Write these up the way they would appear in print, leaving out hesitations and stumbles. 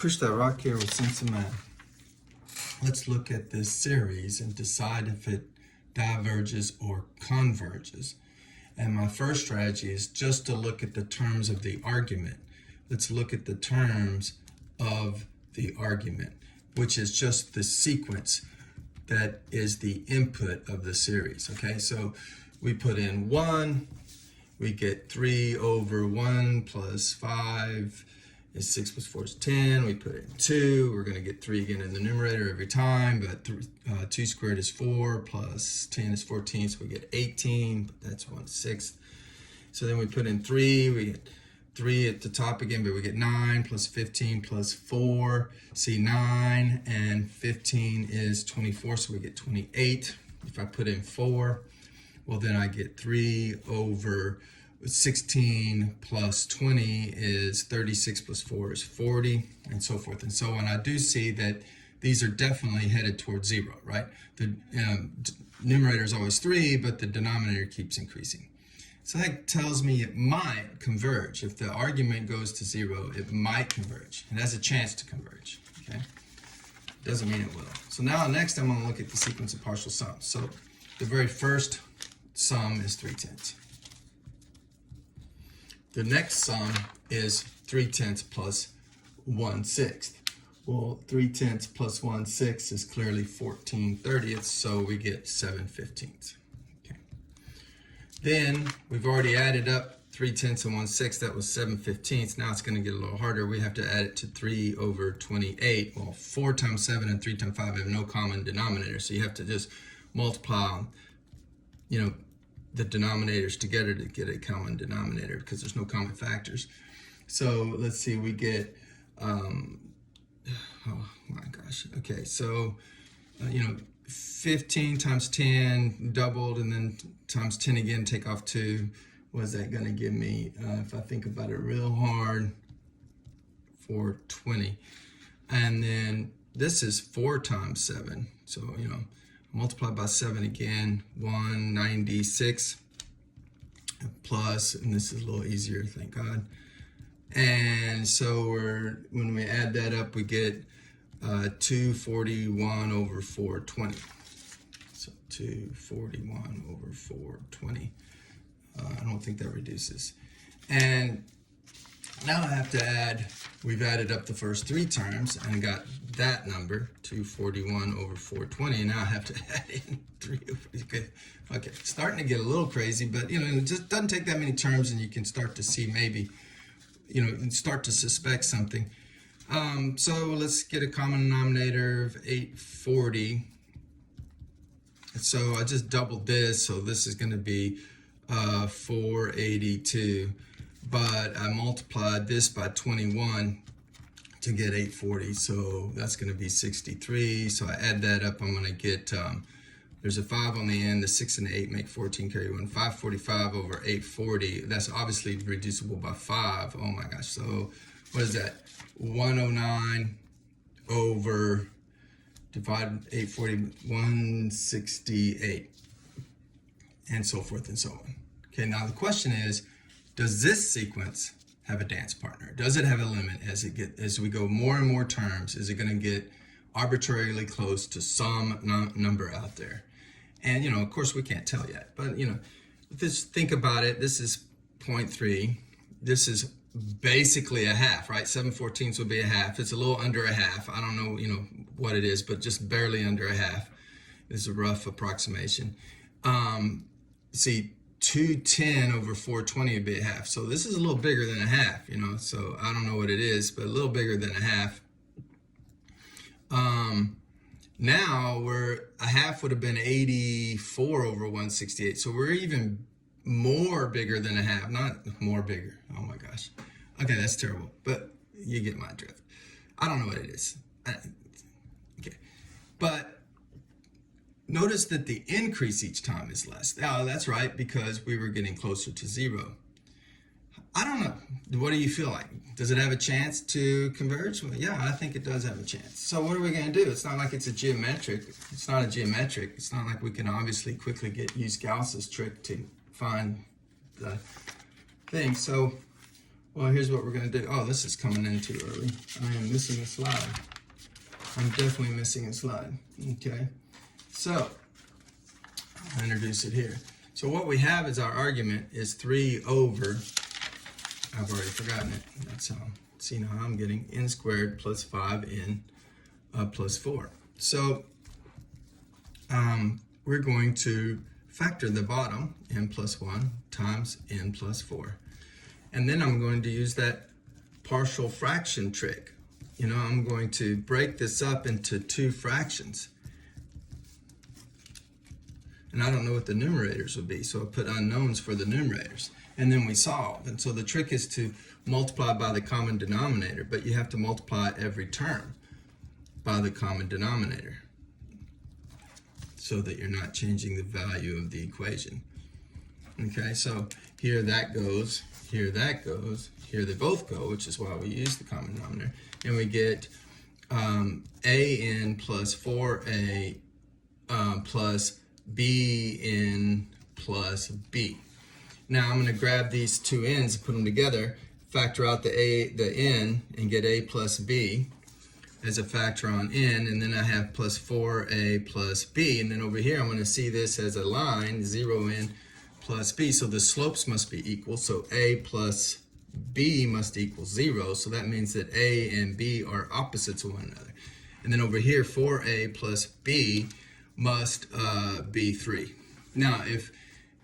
Push that rock here with sense of math. Let's look at this series and decide if it diverges or converges. And my first strategy is just to look at the terms of the argument. Let's look at the terms of the argument, which is just the sequence that is the input of the series. Okay, so we put in 1, we get 3 over 1 plus 5 is 6 plus 4 is 10. We put in 2. We're going to get 3 again in the numerator every time, but 2 squared is 4 plus 10 is 14, so we get 18, but that's 1/6. So then we put in 3. We get 3 at the top again, but we get 9 plus 15 plus 4. See, 9 and 15 is 24, so we get 28. If I put in 4, well, then I get 3 over 16 plus 20 is 36 plus 4 is 40, and so forth and so on. I do see that these are definitely headed towards 0, right? The numerator is always 3, but the denominator keeps increasing. So that tells me it might converge. If the argument goes to 0, it might converge. It has a chance to converge, okay? Doesn't mean it will. So now next I'm going to look at the sequence of partial sums. So the very first sum is 3/10. The next sum is 3/10 plus 1/6. Well, 3/10 plus 1/6 is clearly 14/30, so we get 7/15. Okay. Then we've already added up 3/10 and 1/6. That was 7/15. Now it's going to get a little harder. We have to add it to 3 over 28. Well, 4 times 7 and 3 times 5 have no common denominator, so you have to just multiply, the denominators together to get a common denominator because there's no common factors. So let's see, we get, oh my gosh, okay, so, 15 times 10 doubled, and then times 10 again, take off 2. What is that going to give me? If I think about it real hard, 420. And then this is 4 times 7, so, multiply by 7 again, 196 plus, and this is a little easier, thank God. And so when we add that up, we get 241 over 420. So 241 over 420. I don't think that reduces. And now I have to add, we've added up the first 3 terms and got that number, 241 over 420, and now I have to add in 3 over, okay, starting to get a little crazy, but, it just doesn't take that many terms, and you can start to see maybe, start to suspect something. So let's get a common denominator of 840. So I just doubled this, so this is going to be 482. But I multiplied this by 21 to get 840, so that's going to be 63. So I add that up, I'm going to get, there's a 5 on the end, the 6 and the 8 make 14, carry 1, 545 over 840. That's obviously reducible by 5. Oh my gosh, so what is that? 109 over, divide 840, 168, and so forth and so on. Okay, now the question is, does this sequence have a dance partner? Does it have a limit as we go more and more terms? Is it going to get arbitrarily close to some number out there? And of course we can't tell yet. But just think about it. This is 0.3. This is basically a half, right? 7/14 would be a half. It's a little under a half. I don't know, what it is, but just barely under a half is a rough approximation. See. 210 over 420 would be a half. So this is a little bigger than a half, so I don't know what it is, but a little bigger than a half. Now a half would have been 84 over 168. So we're even more bigger than a half, not more bigger. Oh my gosh. Okay, that's terrible, but you get my drift. I don't know what it is. Okay, but notice that the increase each time is less. Oh, that's right, because we were getting closer to 0. I don't know. What do you feel like? Does it have a chance to converge? Well, yeah, I think it does have a chance. So what are we going to do? It's not like it's a geometric. It's not a geometric. It's not like we can obviously quickly use Gauss's trick to find the thing. So Well, here's what we're going to do. Oh, this is coming in too early. I am missing a slide. I'm definitely missing a slide. Okay, so I'll introduce it here. So what we have is our argument is 3 over, I've already forgotten it. That's how, see now I'm getting n squared plus 5n plus 4. So we're going to factor the bottom, n plus 1 times n plus 4. And then I'm going to use that partial fraction trick. You know, I'm going to break this up into 2 fractions. And I don't know what the numerators would be, so I put unknowns for the numerators. And then we solve. And so the trick is to multiply by the common denominator, but you have to multiply every term by the common denominator so that you're not changing the value of the equation. Okay, so here that goes, here that goes, here they both go, which is why we use the common denominator. And we get an plus 4a plus bn plus b. Now I'm going to grab these two n's and put them together, factor out the n, and get a plus b as a factor on n, and then I have plus 4a plus b, and then over here I'm going to see this as a line, 0n plus b, so the slopes must be equal, so a plus b must equal 0, so that means that a and b are opposites of one another. And then over here, 4a plus b must be 3. Now, if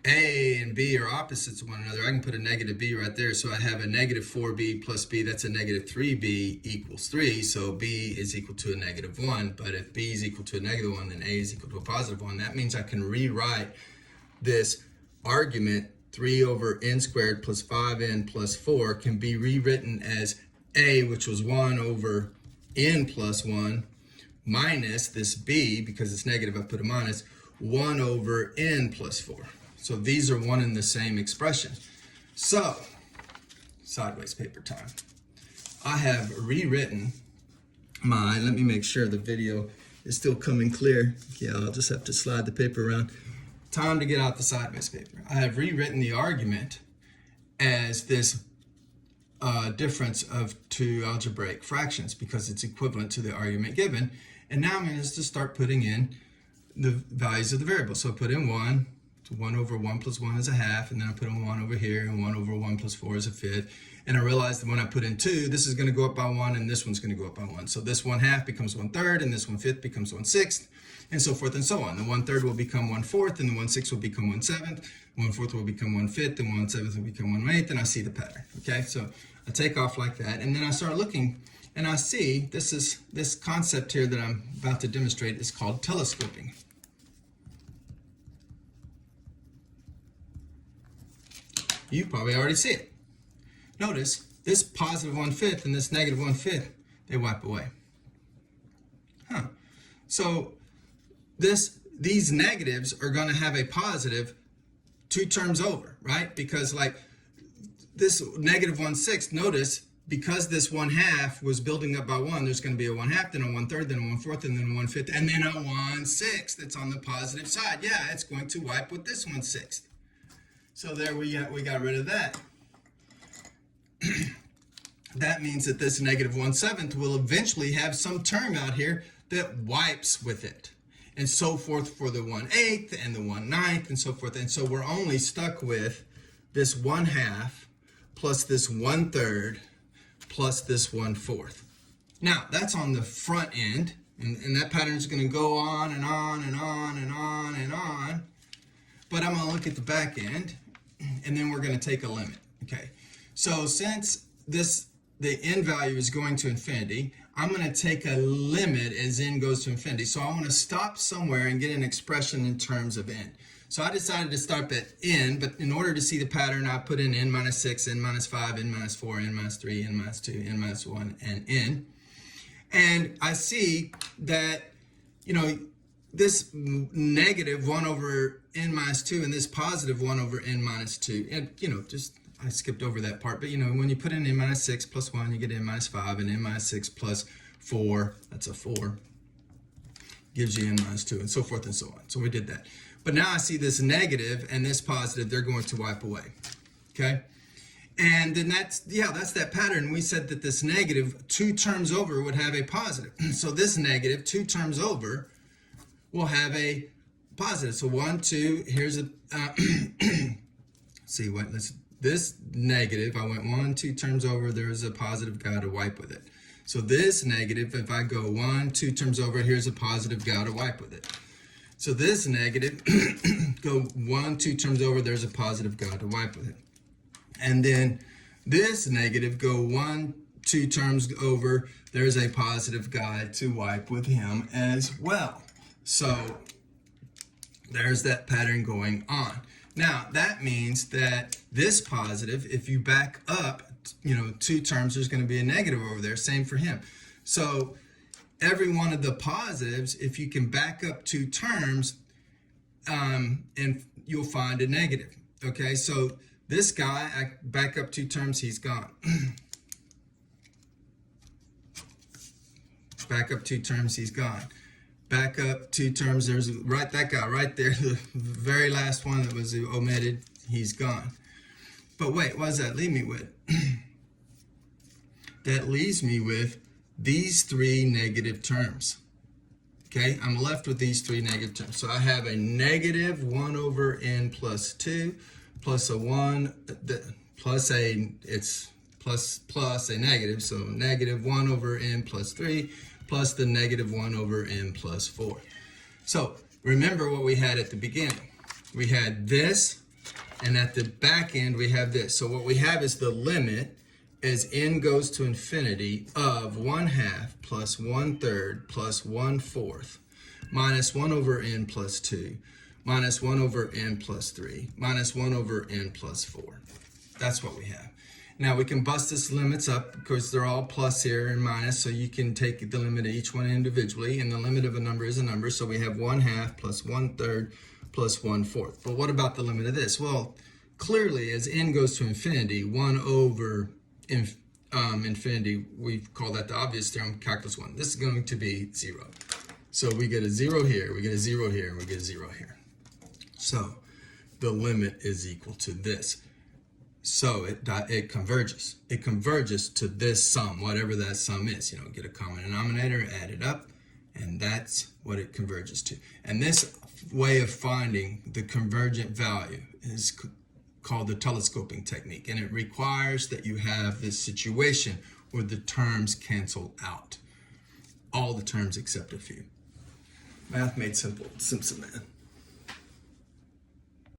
a and b are opposites of one another, I can put a negative b right there, so I have a negative 4b plus b, that's a negative 3b equals 3, so b is equal to a negative 1, but if b is equal to a negative 1, then a is equal to a positive 1. That means I can rewrite this argument 3 over n squared plus 5n plus 4 can be rewritten as a, which was 1 over n plus 1, minus this b, because it's negative, I put a minus, 1 over n plus 4. So these are one and the same expression. So, sideways paper time. I have rewritten my, let me make sure the video is still coming clear. Yeah, I'll just have to slide the paper around. Time to get out the sideways paper. I have rewritten the argument as this difference of 2 algebraic fractions because it's equivalent to the argument given. And now I'm going to just start putting in the values of the variables. So I put in 1, so 1 over 1 plus 1 is a half, and then I put in 1 over here, and 1 over 1 plus 4 is a fifth. And I realized that when I put in 2, this is going to go up by 1, and this one's going to go up by 1. So this 1/2 becomes 1/3, and this 1/5 becomes 1/6, and so forth and so on. The 1/3 will become 1/4, and the 1/6 will become 1/7, 1/4 will become 1/5, and 1/7 will become 1/8, and I see the pattern. Okay, so I take off like that, and then I start looking, and I see this concept here that I'm about to demonstrate is called telescoping. You probably already see it. Notice this positive 1/5 and this negative 1/5, they wipe away. So these negatives are going to have a positive 2 terms over, right? Because like this negative 1/6, notice because this 1/2 was building up by 1, there's going to be a 1/2, then a 1/3, then a 1/4, and then a 1/5, and then a 1/6 that's on the positive side. Yeah, it's going to wipe with this 1/6. So there we got rid of that. That means that this negative 1/7 will eventually have some term out here that wipes with it. And so forth for the 1/8 and the 1/9 and so forth. And so we're only stuck with this 1/2 plus this 1/3 plus this 1/4. Now, that's on the front end. And that pattern is going to go on and on and on and on and on. But I'm going to look at the back end, and then we're going to take a limit. Okay, so since the n value is going to infinity, I'm going to take a limit as n goes to infinity. So I want to stop somewhere and get an expression in terms of n. So I decided to start at n, but in order to see the pattern, I put in n minus 6, n minus 5, n minus 4, n minus 3, n minus 2, n minus 1, and n. And I see that, you know, this negative 1 over n minus 2 and this positive 1 over n minus 2. And, you know, just I skipped over that part. But, you know, when you put in n minus 6 plus 1, you get n minus 5. And n minus 6 plus 4, that's a 4, gives you n minus 2, and so forth and so on. So we did that. But now I see this negative and this positive, they're going to wipe away. Okay? And then that's that pattern. We said that this negative 2 terms over would have a positive. So this negative 2 terms over will have a positive. So 1, 2, here's a, see what, this negative, I went 1, 2 terms over, there's a positive guy to wipe with it. So this negative, if I go 1, 2 terms over, here's a positive guy to wipe with it. So this negative, go 1, 2 terms over, there's a positive guy to wipe with it. And then this negative, go 1, 2 terms over, there's a positive guy to wipe with him as well. So there's that pattern going on. Now that means that this positive, if you back up, 2 terms, there's going to be a negative over there. Same for him. So every one of the positives, if you can back up 2 terms, and you'll find a negative. Okay, so this guy, I back up 2 terms, he's gone. Back up 2 terms, he's gone. Back up 2 terms, there's that guy right there, the very last one that was omitted, he's gone. But wait, what does that leave me with? That leaves me with these 3 negative terms. Okay, I'm left with these 3 negative terms. So I have a negative 1 over n plus 2 plus a 1, plus a negative, so negative 1 over n plus 3 plus the negative 1 over n plus 4. So remember what we had at the beginning. We had this, and at the back end we have this. So what we have is the limit as n goes to infinity of 1/2 plus 1/3 plus 1/4 minus 1 over n plus 2 minus 1 over n plus 3 minus 1 over n plus 4. That's what we have. Now we can bust this limits up because they're all plus here and minus, so you can take the limit of each one individually, and the limit of a number is a number, so we have 1/2 plus 1/3 plus 1/4. But what about the limit of this? Well, clearly as n goes to infinity, 1 over infinity, we call that the obvious theorem, calculus 1. This is going to be 0. So we get a 0 here, we get a 0 here, and we get a 0 here. So the limit is equal to this. So it converges. It converges to this sum, whatever that sum is. Get a common denominator, add it up, and that's what it converges to. And this way of finding the convergent value is called the telescoping technique, and it requires that you have this situation where the terms cancel out. All the terms except a few. Math made simple. Simpson, man.